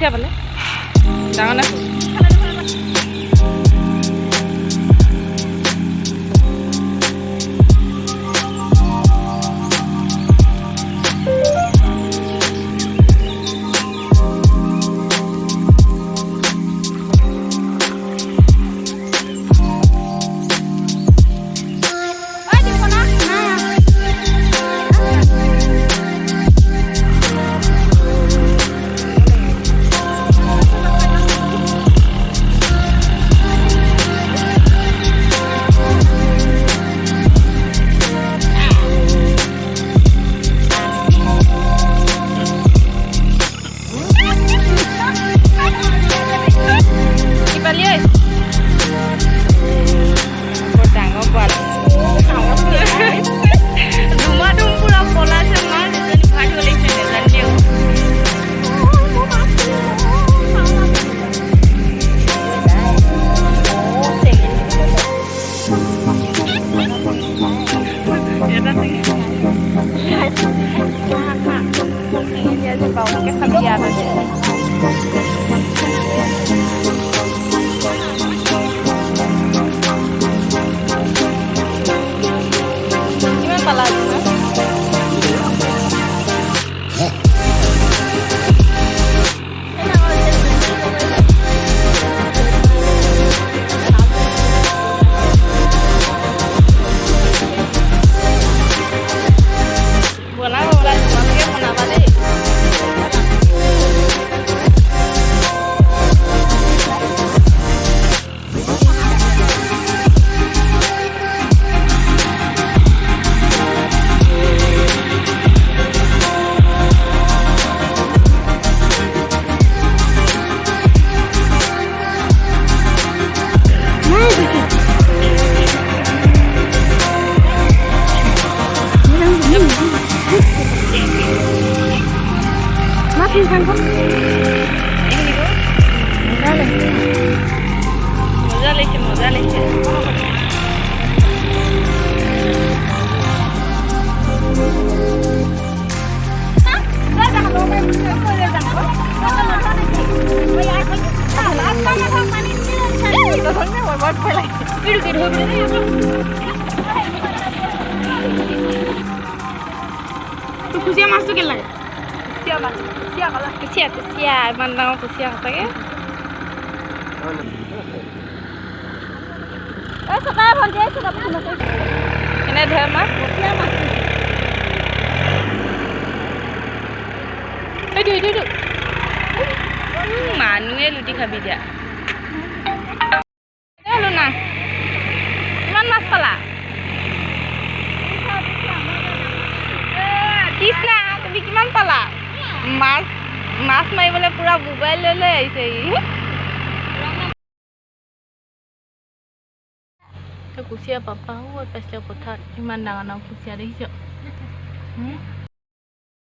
কুচিয়া পালে ডাঙৰ না মজা লাগিছে কুচিয়া মাছটো কেনে লাগে কুচিয়া ইমান ডাঙৰ কুচিয়া সঁচাকে এনে ধৰে মাছ এইটো মানুহে লুটি খাবি দিয়া হলো না ইমান মাছ পালা কৃষ্ণা তুমি কিমান পালা মাছ মাৰিবলৈ পুৰা মোবাইল লৈ আহিছে কুচিয়া পাপা পাইছিলে পথাৰত ইমান ডাঙৰ ডাঙৰ কুচিয়া দেখিছ